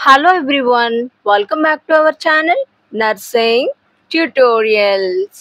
Hello everyone, welcome back to our channel Nursing Tutorials.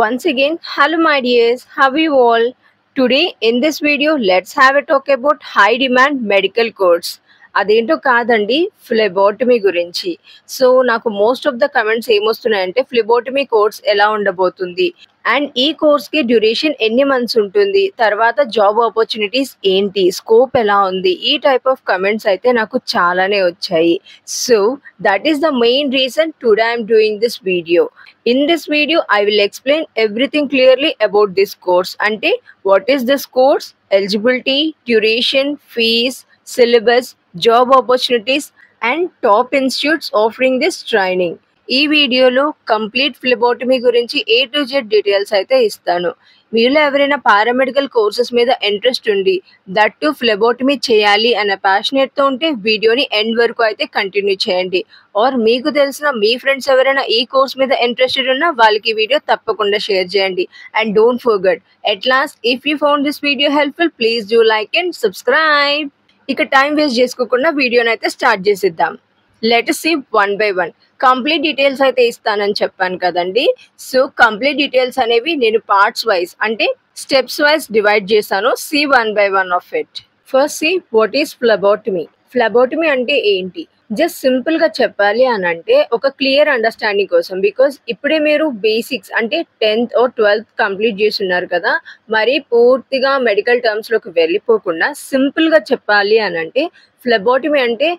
Once again, hello my dears, how are you all? Today in this video, let's have a talk about high demand medical course. అదేంటో కాదండి ఫ్లెబోటమీ గురించి. So నాకు most of the comments ఏమొస్తున్నాయంటే phlebotomy course ఎలా ఉండబోతుంది and ఈ course కి duration ఎన్ని మంత్స్ ఉంటుంది, తర్వాత జాబ్ ఆపర్చునిటీస్ ఏంటి, స్కోప్ ఎలా ఉంది, ఈ టైప్ ఆఫ్ కమెంట్స్ అయితే నాకు చాలానే వచ్చాయి. So that is the main reason today I'm doing this video. In this video, I will explain everything clearly about this course. Ante, what is this course? Eligibility, duration, fees, syllabus, job opportunities, and top institutes offering this training. ఈ వీడియోలో complete ఫ్లెబోటమీ గురించి A to Z details అయితే ఇస్తాను. మీలో ఎవరైనా paramedical courses మీద interest ఉండి that to ఫ్లెబోటమీ చేయాలి అనే ప్యాషనేట్తో ఉంటే వీడియోని ఎండ్ వరకు అయితే కంటిన్యూ చేయండి. ఆర్ మీకు తెలిసిన మీ ఫ్రెండ్స్ ఎవరైనా ఈ కోర్స్ మీద ఇంట్రెస్టెడ్ ఉన్నా వాళ్ళకి వీడియో తప్పకుండా షేర్ చేయండి. And don't forget, at last if you found this video helpful, please do like and subscribe. ఇక టైం వేస్ట్ చేసుకోకుండా వీడియోని అయితే స్టార్ట్ చేసిద్దాం. Let us see one by one. Complete details అయితే ఇస్తానని చెప్పాను కదండి. సో కంప్లీట్ డీటెయిల్స్ అనేవి నేను పార్ట్స్ వైజ్ అంటే స్టెప్స్ వైజ్ డివైడ్ చేశాను. See one by one of it. First see what is phlebotomy. ఫ్లెబోటమీ అంటే ఏంటి? జస్ట్ సింపుల్ గా చెప్పాలి అని అంటే ఒక క్లియర్ అండర్స్టాండింగ్ కోసం, బికాస్ ఇప్పుడే మీరు బేసిక్స్ అంటే 10th or 12th కంప్లీట్ చేస్తున్నారు కదా, మరి పూర్తిగా మెడికల్ టర్మ్స్ లోకి వెళ్ళిపోకుండా సింపుల్ గా చెప్పాలి అని అంటే ఫ్లెబోటమీ అంటే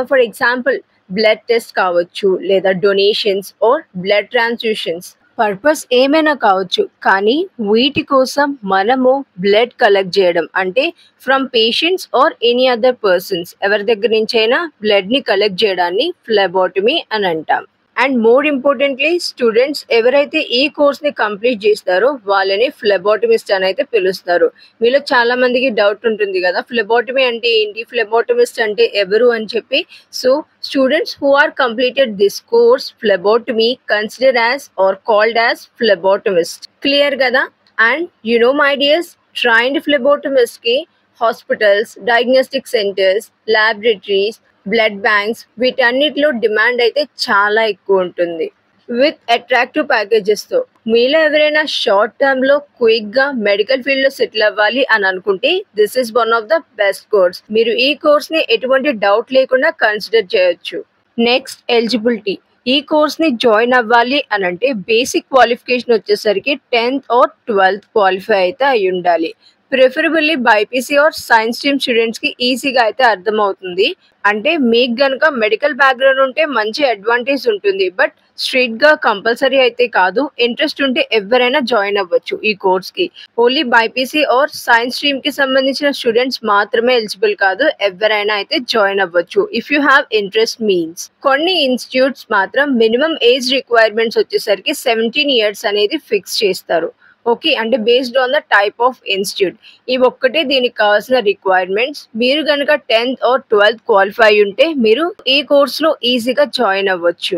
ఫర్ ఎగ్జాంపుల్ బ్లడ్ టెస్ట్ కావచ్చు, లేదా donations or blood transfusions, purpose ఏమైనా కావచ్చు, కానీ వీటి కోసం మనము బ్లడ్ కలెక్ట్ చేయడం అంటే from patients or any other persons ఎవరి దగ్గర నుంచైనా బ్లడ్ని కలెక్ట్ చేయడాన్ని ఫ్లెబోటమీ అని అంటాం. అండ్ మోర్ ఇంపార్టెంట్లీ స్టూడెంట్స్ ఎవరైతే ఈ కోర్స్ని కంప్లీట్ చేస్తారో వాళ్ళని ఫ్లెబోటమిస్ట్ అని అయితే పిలుస్తారు. మీలో చాలా మందికి డౌట్ ఉంటుంది కదా, ఫ్లెబోటమీ అంటే ఏంటి, ఫ్లెబోటమిస్ట్ అంటే ఎవరు అని చెప్పి. So students who are completed this course phlebotomy consider as or called as phlebotomist. Clear కదా? And you know my dears, trained phlebotomist కి hospitals, diagnostic centres, laboratories, blood banks వీటన్నిటిలో డిమాండ్ అయితే చాలా ఎక్కువ ఉంటుంది విత్ అట్రాక్టివ్ ప్యాకేజెస్తో. మీలో ఎవరైనా short టర్మ్లో క్విక్గా మెడికల్ ఫీల్డ్లో సెటిల్ అవ్వాలి అని అనుకుంటే this is one of the best course. మీరు ఈ కోర్స్ని ఎటువంటి డౌట్ లేకుండా కన్సిడర్ చేయొచ్చు. Next eligibility. ఈ కోర్స్ని జాయిన్ అవ్వాలి అని అంటే బేసిక్ క్వాలిఫికేషన్ వచ్చేసరికి 10th or 12th క్వాలిఫై అయితే అయి ఉండాలి. Preferably BiPC or science stream స్టూడెంట్స్కి ఈజీగా అయితే అర్థమవుతుంది. అంటే మీకు గనుక మెడికల్ బ్యాక్గ్రౌండ్ ఉంటే మంచి అడ్వాంటేజ్ ఉంటుంది, బట్ స్ట్రిక్ట్గా కంపల్సరీ అయితే కాదు. ఇంట్రెస్ట్ ఉంటే ఎవరైనా జాయిన్ అవ్వచ్చు ఈ కోర్స్కి. ఓన్లీ బైపీసీ ఆర్ సైన్స్ స్ట్రీమ్కి సంబంధించిన స్టూడెంట్స్ మాత్రమే ఎలిజిబుల్ కాదు, ఎవరైనా అయితే జాయిన్ అవ్వచ్చు if you have interest means. కొన్ని ఇన్స్టిట్యూట్స్ మాత్రం మినిమం ఏజ్ రిక్వైర్మెంట్స్ వచ్చేసరికి 17 years అనేది ఫిక్స్ చేస్తారు. ఓకే, అంటే based on the type of institute. ఇవి ఒక్కటే దీనికి కావాల్సిన రిక్వైర్మెంట్స్. మీరు కనుక 10th or 12th క్వాలిఫై ఉంటే మీరు ఈ కోర్స్లో ఈజీగా జాయిన్ అవ్వచ్చు.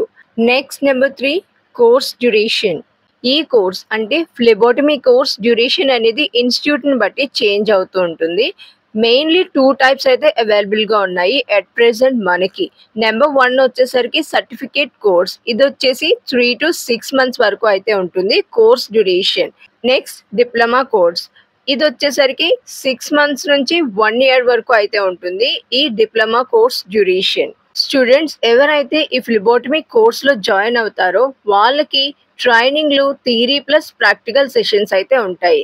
Next number 3, course duration. ఈ కోర్స్ అంటే ఫ్లెబోటమీ కోర్స్ డ్యూరేషన్ అనేది ఇన్స్టిట్యూట్ని బట్టి చేంజ్ అవుతూ ఉంటుంది. మెయిన్లీ 2 types అయితే అవైలబుల్గా ఉన్నాయి అట్ ప్రెసెంట్ మనకి. నెంబర్ 1 వచ్చేసరికి సర్టిఫికేట్ కోర్స్. ఇది వచ్చేసి 3 to 6 months వరకు అయితే ఉంటుంది course duration. Next diploma course. ఇది వచ్చేసరికి 6 months నుంచి 1 year వరకు అయితే ఉంటుంది ఈ డిప్లొమా కోర్స్ డ్యూరేషన్. స్టూడెంట్స్ ఎవరైతే ఈ ఫ్లెబోటమీ కోర్స్లో జాయిన్ అవుతారో వాళ్ళకి ట్రైనింగ్లు థియరీ ప్లస్ ప్రాక్టికల్ సెషన్స్ అయితే ఉంటాయి.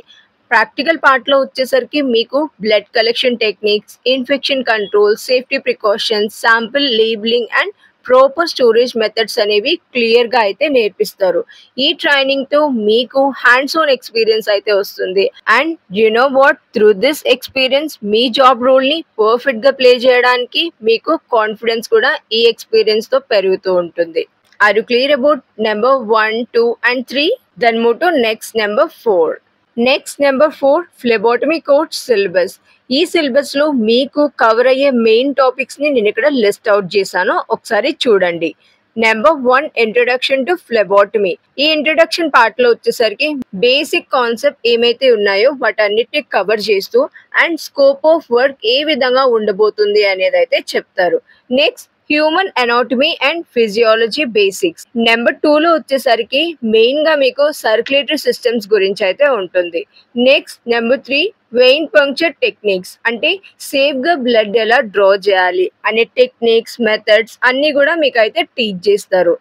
ప్రాక్టికల్ పార్ట్లో వచ్చేసరికి మీకు blood collection techniques, infection control, safety precautions, sample labelling and proper storage methods అనేవి క్లియర్గా అయితే నేర్పిస్తారు. ఈ ట్రైనింగ్తో మీకు హ్యాండ్స్ ఆన్ ఎక్స్పీరియన్స్ అయితే వస్తుంది. And you know what, through this experience మీ జాబ్ రోల్ని పర్ఫెక్ట్గా ప్లే చేయడానికి మీకు కాన్ఫిడెన్స్ కూడా ఈ ఎక్స్పీరియన్స్తో పెరుగుతూ ఉంటుంది. Are you clear about number 1, 2 and 3? Then move to next number 4. Next number 4, phlebotomy course syllabus. ఈ సిలబస్లో మీకు కవర్ అయ్యే మెయిన్ టాపిక్స్ని నేను ఇక్కడ లిస్ట్ అవుట్ చేశాను, ఒకసారి చూడండి. Number 1 introduction to phlebotomy. ఈ ఇంట్రొడక్షన్ పార్ట్ లో వచ్చేసరికి బేసిక్ కాన్సెప్ట్ ఏమైతే ఉన్నాయో వాటన్నిటిని కవర్ చేస్తూ అండ్ స్కోప్ ఆఫ్ వర్క్ ఏ విధంగా ఉండబోతుంది అనేది అయితే చెప్తారు. Next human anatomy and physiology basics. Number 2 లో వచ్చేసరికి మెయిన్ గా మీకు సర్క్యులేటరీ సిస్టమ్స్ గురించి అయితే ఉంటుంది. Next number 3 vein puncture techniques, అంటే సేఫ్ గా బ్లడ్ ఎలా డ్రా చేయాలి అనే టెక్నిక్స్ మెథడ్స్ అన్ని కూడా మీకు అయితే టీచ్ చేస్తారు.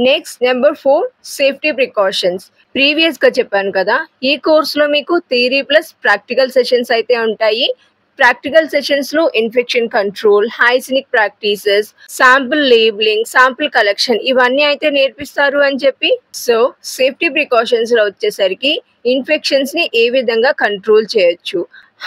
Next number 4 safety precautions. Previous గా చెప్పాను కదా, ఈ కోర్స్ లో మీకు థియరీ ప్లస్ ప్రాక్టికల్ సెషన్స్ అయితే ఉంటాయి. ప్రాక్టికల్ సెషన్స్ లో infection control, hygienic practices, sample labelling, sample collection ఇవన్నీ అయితే నేర్పిస్తారు అని చెప్పి. సో సేఫ్టీ ప్రికాషన్స్ లో వచ్చేసరికి ఇన్ఫెక్షన్స్ ని ఏ విధంగా కంట్రోల్ చేయొచ్చు,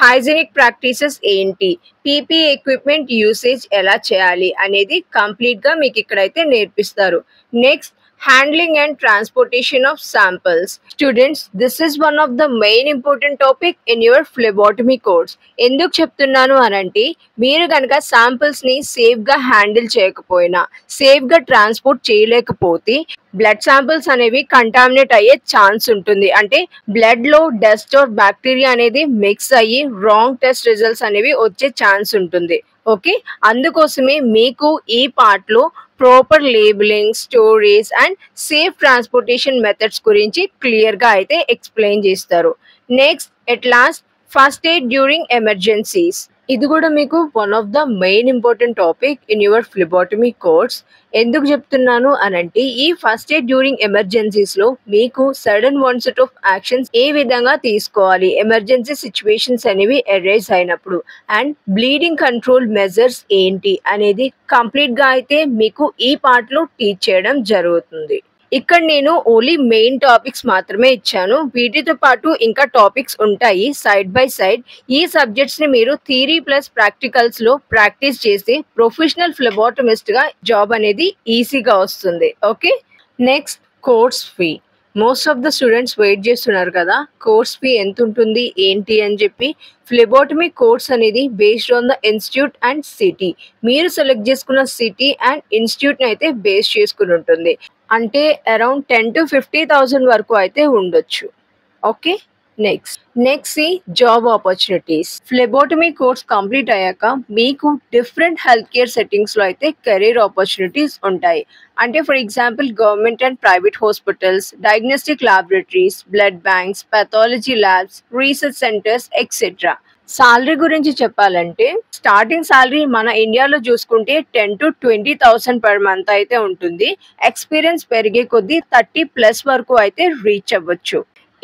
హైజీనిక్ ప్రాక్టీసెస్ ఏంటి, పీపీ ఎక్విప్మెంట్ యూసేజ్ ఎలా చేయాలి అనేది కంప్లీట్ గా మీకు ఇక్కడైతే నేర్పిస్తారు. Next handling and transportation of samples. Students, this is one of the main important topic in your phlebotomy course. ఎందుకు చెప్తున్నాను అనంటే మీరు కనుక శాంపిల్స్ ని సేఫ్ గా హ్యాండిల్ చేయకపోయినా, సేఫ్ గా ట్రాన్స్పోర్ట్ చేయలేకపోతే బ్లడ్ శాంపిల్స్ అనేవి కంటామినేట్ అయ్యే ఛాన్స్ ఉంటుంది. అంటే బ్లడ్ లో డస్ట్ ఆర్ బ్యాక్టీరియా అనేది మిక్స్ అయ్యి రాంగ్ టెస్ట్ రిజల్ట్స్ అనేవి వచ్చే ఛాన్స్ ఉంటుంది. ఓకే, అందుకోసమే మీకు ఈ పార్ట్ లో proper labelling, storage and safe transportation methods గురించి క్లియర్ గా అయితే ఎక్స్ప్లెయిన్ చేస్తారు. Next at last first aid during emergencies. ఇది కూడా మీకు one of the main important topic in your phlebotomy course. ఎందుకు చెప్తున్నాను అనంటే ఈ ఫస్ట్ ఎయిడ్ డ్యూరింగ్ ఎమర్జెన్సీస్ లో మీకు sudden one set of actions ఏ విధంగా తీసుకోవాలి, ఎమర్జెన్సీ సిచ్యువేషన్స్ అనేవి అరైజ్ అయినప్పుడు, అండ్ బ్లీడింగ్ కంట్రోల్ మెజర్స్ ఏంటి అనేది కంప్లీట్ గా అయితే మీకు ఈ పార్ట్ లో టీచ్ చేయడం జరుగుతుంది. ఇక్కడ నేను ఓన్లీ మెయిన్ టాపిక్స్ మాత్రమే ఇచ్చాను. వీటితో పాటు ఇంకా టాపిక్స్ ఉంటాయి సైడ్ బై సైడ్. ఈ సబ్జెక్ట్స్ ని మీరు థియరీ ప్లస్ ప్రాక్టికల్స్ లో ప్రాక్టీస్ చేసి ప్రొఫెషనల్ ఫ్లెబోటమిస్ట్ గా జాబ్ అనేది ఈజీగా వస్తుంది. Okay, next course fee. Most of the students wait చేస్తున్నారు కదా కోర్స్ ఫీ ఎంత ఉంటుంది ఏంటి అని చెప్పి. ఫ్లెబోటమీ కోర్స్ అనేది based on the institute and city. మీరు సెలెక్ట్ చేసుకున్న సిటీ అండ్ ఇన్స్టిట్యూట్ ని అయితే బేస్ చేసుకుని ఉంటుంది. అంటే అరౌండ్ 10 to 50,000 వరకు అయితే ఉండొచ్చు. Okay, next job opportunities. Phlebotomy course complete అయ్యాక మీకు డిఫరెంట్ హెల్త్ కేర్ సెట్టింగ్స్ లో అయితే కెరీర్ ఆపర్చునిటీస్ ఉంటాయి. అంటే for example government and private hospitals, diagnostic laboratories, blood banks, pathology labs, research centres etcetera. Salary గురించి చెప్పాలంటే స్టార్టింగ్ సాలరీ మన ఇండియాలో చూసుకుంటే 10 to 20,000 పర్ మంత్ అయితే ఉంటుంది. ఎక్స్పీరియన్స్ పెరిగే కొద్దీ 30+ వరకు అయితే రీచ్ అవ్వచ్చు.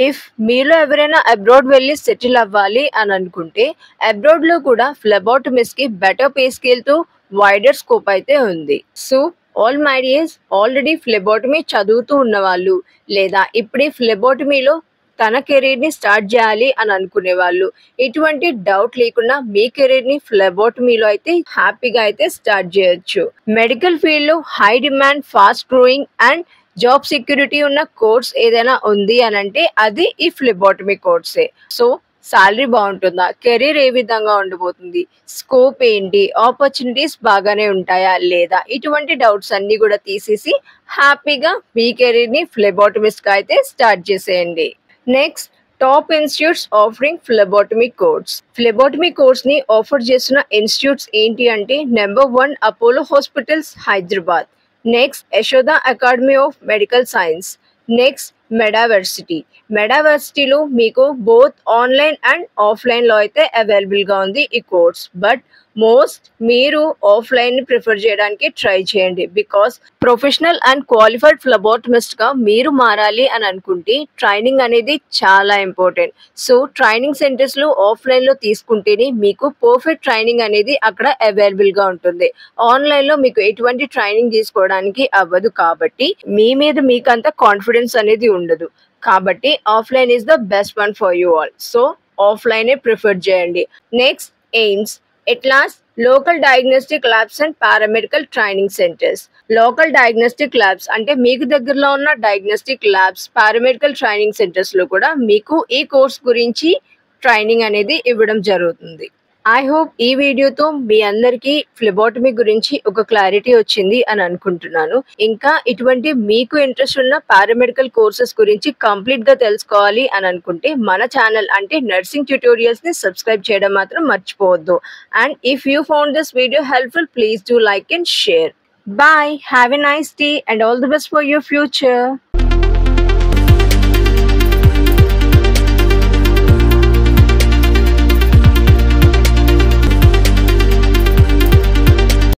ఇఫ్ మీలో ఎవరైనా అబ్రాడ్ వెళ్ళి సెటిల్ అవ్వాలి అని అనుకుంటే అబ్రాడ్ లో కూడా ఫ్లెబోటమిస్ట్ కి బెటర్ పే స్కేల్ తో వైడర్ స్కోప్ అయితే ఉంది. So all my dears, already phlebotomy చదువుతూ ఉన్న వాళ్ళు లేదా ఇప్పుడే ఫ్లెబోటమీలో తన కెరీర్ ని స్టార్ట్ చేయాలి అని అనుకునే వాళ్ళు ఎటువంటి డౌట్ లేకుండా మీ కెరీర్ ని ఫ్లెబోటమీలో అయితే హ్యాపీగా అయితే స్టార్ట్ చేయొచ్చు. మెడికల్ ఫీల్డ్ లో high demand, fast growing and job security ఉన్న కోర్స్ ఏదైనా ఉంది అని అంటే అది ఈ ఫ్లెబోటమీ కోర్సే. సో సాలరీ బాగుంటుందా, కెరీర్ ఏ విధంగా ఉండబోతుంది, స్కోప్ ఏంటి, ఆపర్చునిటీస్ బాగానే ఉంటాయా లేదా, ఇటువంటి డౌట్స్ అన్ని కూడా తీసేసి హ్యాపీగా మీ కెరీర్ ని ఫ్లెబోటమిస్ట్ గా అయితే స్టార్ట్ చేసేయండి. Next top institutes offering phlebotomy course. Phlebotomy course ని ఆఫర్ చేస్తున్న ఇన్స్టిట్యూట్స్ ఏంటి అంటే number 1 Apollo hospitals Hyderabad, next Yashoda academy of medical science, next Medaversity. మెడావర్సిటీలో మీకు బోత్ ఆన్లైన్ అండ్ ఆఫ్లైన్ లో అయితే అవైలబుల్ గా ఉంది ఈ కోర్స్. బట్ మోస్ట్ మీరు ఆఫ్లైన్ ని ప్రిఫర్ చేయడానికి ట్రై చేయండి. బికాస్ ప్రొఫెషనల్ అండ్ క్వాలిఫైడ్ ఫ్లెబోటమిస్ట్ గా మీరు మారాలి అని అనుకుంటే ట్రైనింగ్ అనేది చాలా ఇంపార్టెంట్. సో ట్రైనింగ్ సెంటర్స్ లో ఆఫ్లైన్ లో తీసుకుంటేనే మీకు పర్ఫెక్ట్ ట్రైనింగ్ అనేది అక్కడ అవైలబుల్ గా ఉంటుంది. ఆన్లైన్ లో మీకు ఎటువంటి ట్రైనింగ్ తీసుకోవడానికి అవ్వదు. కాబట్టి మీ మీద మీకు అంత కాన్ఫిడెన్స్ అనేది ఉండదు. కాబట్టి offline is the best one for you all. So ఆఫ్లైనే ప్రిఫర్ చేయండి. Next AIIMS. At last, local diagnostic labs and paramedical training centers. Local diagnostic labs అంటే మీకు దగ్గరలో ఉన్న diagnostic labs, paramedical training centres లో కూడా మీకు ఈ కోర్స్ గురించి ట్రైనింగ్ అనేది ఇవ్వడం జరుగుతుంది. ఐ హోప్ ఈ వీడియోతో మీ అందరికీ ఫ్లెబోటమీ గురించి ఒక క్లారిటీ వచ్చింది అని అనుకుంటున్నాను. ఇంకా ఇటువంటి మీకు ఇంట్రెస్ట్ ఉన్న పారామెడికల్ కోర్సెస్ గురించి కంప్లీట్గా తెలుసుకోవాలి అని అనుకుంటే మన ఛానల్ అంటే నర్సింగ్ ట్యూటోరియల్స్ని సబ్స్క్రైబ్ చేయడం మాత్రం మర్చిపోవద్దు. And if you found this video helpful, please do like and share. Bye, have a nice day and all the best for your future.